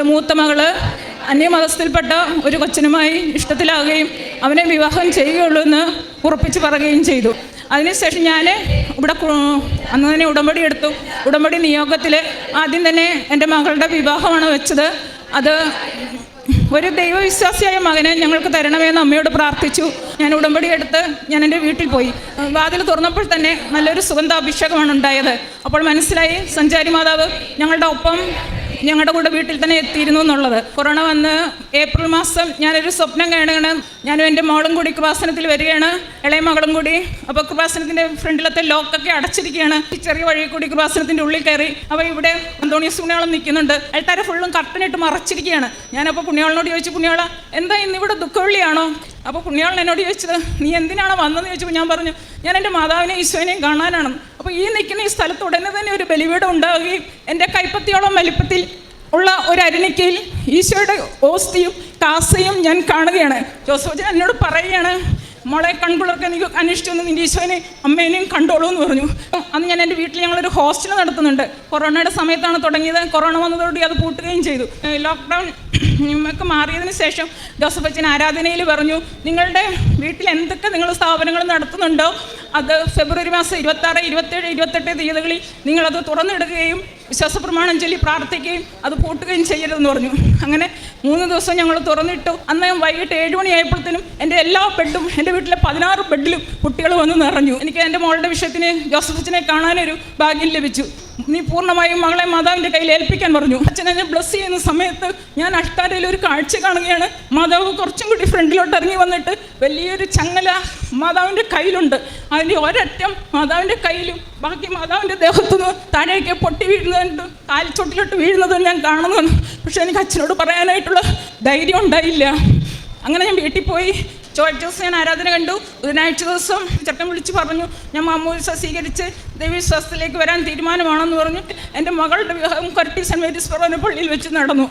മൂത്ത മകള് അന്യമതസ്ഥയിൽപ്പെട്ട ഒരു കൊച്ചനുമായി ഇഷ്ടത്തിലാവുകയും അവനെ വിവാഹം ചെയ്യുകയുള്ളൂ എന്ന് ഉറപ്പിച്ച് പറയുകയും ചെയ്തു. അതിനുശേഷം ഞാൻ ഇവിടെ അന്ന് തന്നെ ഉടമ്പടി എടുത്തു. ഉടമ്പടി നിയോഗത്തിൽ ആദ്യം തന്നെ എൻ്റെ മകളുടെ വിവാഹമാണ് വെച്ചത്. അത് ഒരു ദൈവവിശ്വാസിയായ മകനെ ഞങ്ങൾക്ക് തരണമെന്ന് അമ്മയോട് പ്രാർത്ഥിച്ചു. ഞാൻ ഉടമ്പടി എടുത്ത് ഞാൻ എൻ്റെ വീട്ടിൽ പോയി. വാതിൽ തുറന്നപ്പോൾ തന്നെ നല്ലൊരു സുഗന്ധാഭിഷേകമാണ് ഉണ്ടായത്. അപ്പോൾ മനസ്സിലായി സഞ്ചാരി മാതാവ് ഞങ്ങളുടെ ഒപ്പം ഞങ്ങളുടെ കൂടെ വീട്ടിൽ തന്നെ എത്തിയിരുന്നു എന്നുള്ളത്. കൊറോണ വന്ന് ഏപ്രിൽ മാസം ഞാനൊരു സ്വപ്നം കാണുകയാണ്. ഞാനും എൻ്റെ മോളും കൂടി കൃപാസനത്തിൽ വരികയാണ്, ഇളയ മകളും കൂടി. അപ്പോൾ കൃപാസനത്തിൻ്റെ ഫ്രണ്ടിലത്തെ ലോക്കൊക്കെ അടച്ചിരിക്കുകയാണ്. ഈ ചെറിയ വഴി കൂടി കൃപാസനത്തിൻ്റെ ഉള്ളിൽ കയറി. അപ്പോൾ ഇവിടെ അന്തോണിയസ് പുണ്യാളം നിൽക്കുന്നുണ്ട്. അൾത്താര ഫുള്ളും കർട്ടനിട്ട് മറച്ചിരിക്കുകയാണ്. ഞാനപ്പോൾ പുണ്യാളനോട് ചോദിച്ചു, പുണ്യാള എന്താ ഇന്നിവിടെ ദുഃഖവെള്ളിയാണോ? അപ്പോൾ പുണ്യാളൻ എന്നോട് ചോദിച്ചത്, നീ എന്തിനാണ് വന്നതെന്ന് ചോദിച്ചപ്പോൾ ഞാൻ പറഞ്ഞു, ഞാൻ എൻ്റെ മാതാവിനെയും ഈശോനെയും കാണാനാണെന്ന്. അപ്പോൾ ഈ നിൽക്കുന്ന ഈ സ്ഥലത്ത് ഉടനെ തന്നെ ഒരു ബലിപീഠം ഉണ്ടാവുകയും എൻ്റെ കൈപ്പത്തിയോളം വലിപ്പത്തിൽ ഉള്ള ഒരു അരുണിക്കയിൽ ഈശോയുടെ ഓസ്തിയും കാസയും ഞാൻ കാണുകയാണ്. ജോസഫ് എന്നോട് പറയുകയാണ്, മോളെ കൺകുളർക്ക് എനിക്ക് അന്വേഷിച്ചൊന്ന് നിൻ്റെ ഈശോനെ അമ്മേനെയും കണ്ടോളൂ എന്ന് പറഞ്ഞു. അന്ന് ഞാൻ എൻ്റെ വീട്ടിൽ ഞങ്ങളൊരു ഹോസ്റ്റൽ നടത്തുന്നുണ്ട്. കൊറോണയുടെ സമയത്താണ് തുടങ്ങിയത്. കൊറോണ വന്നതോടെ അത് പൂട്ടുകയും ചെയ്തു. ലോക്ക്ഡൗൺ ഒക്കെ മാറിയതിന് ശേഷം ജോസഫ് അച്ഛൻ ആരാധനയിൽ പറഞ്ഞു, നിങ്ങളുടെ വീട്ടിൽ എന്തൊക്കെ നിങ്ങൾ സ്ഥാപനങ്ങൾ നടത്തുന്നുണ്ടോ അത് ഫെബ്രുവരി മാസം 26, 27, 28 തീയതികളിൽ നിങ്ങളത് തുറന്നിടുകയും വിശ്വാസപ്രമാണം ചൊല്ലി പ്രാർത്ഥിക്കുകയും അത് പൂട്ടുകയും ചെയ്യരുതെന്ന് പറഞ്ഞു. അങ്ങനെ 3 ദിവസം ഞങ്ങൾ തുറന്നിട്ടു. അന്ന് വൈകിട്ട് 7 മണിയായപ്പോഴത്തേനും എൻ്റെ എല്ലാ ബെഡും, എൻ്റെ വീട്ടിലെ 16 ബെഡിലും കുട്ടികൾ വന്ന് നിറഞ്ഞു. എനിക്ക് എൻ്റെ മോളുടെ വിഷയത്തിന് ജോസഫ് അച്ഛനെ കാണാനൊരു ഭാഗ്യം ലഭിച്ചു. നീ പൂർണ്ണമായും മകളെ മാതാവിൻ്റെ കയ്യിൽ ഏൽപ്പിക്കാൻ പറഞ്ഞു. അച്ഛൻ എന്നെ ബ്ലസ് ചെയ്യുന്ന സമയത്ത് ഞാൻ അൾത്താരയിൽ ഒരു കാഴ്ച കാണുകയാണ്. മാതാവ് കുറച്ചും കൂടി ഫ്രണ്ടിലോട്ട് ഇറങ്ങി വന്നിട്ട് വലിയൊരു ചങ്ങല മാതാവിൻ്റെ കയ്യിലുണ്ട്. അതിൻ്റെ ഒരറ്റം മാതാവിൻ്റെ കയ്യിലും ബാക്കി മാതാവിൻ്റെ ദേഹത്തുനിന്ന് താഴേക്ക് പൊട്ടി വീഴുന്നതുണ്ട്, കാൽച്ചോട്ടിലോട്ട് വീഴുന്നത് ഞാൻ കാണുന്നതാണ്. പക്ഷെ എനിക്ക് അച്ഛനോട് പറയാനായിട്ടുള്ള ധൈര്യം ഉണ്ടായില്ല. അങ്ങനെ ഞാൻ വീട്ടിൽ പോയി. ചൊവ്വാഴ്ച ദിവസം ഞാൻ ആരാധന കണ്ടു. ബുധനാഴ്ച ദിവസം ചട്ടം വിളിച്ച് പറഞ്ഞു, ഞാൻ മാമോദിസ സ്വീകരിച്ച് ദൈവവിശ്വാസത്തിലേക്ക് വരാൻ തീരുമാനമാണെന്ന് പറഞ്ഞു. എൻ്റെ മകളുടെ വിവാഹം കൊരട്ടി സെൻറ്റ് മേരീസ് ഫൊറോന പള്ളിയിൽ വെച്ച് നടന്നു.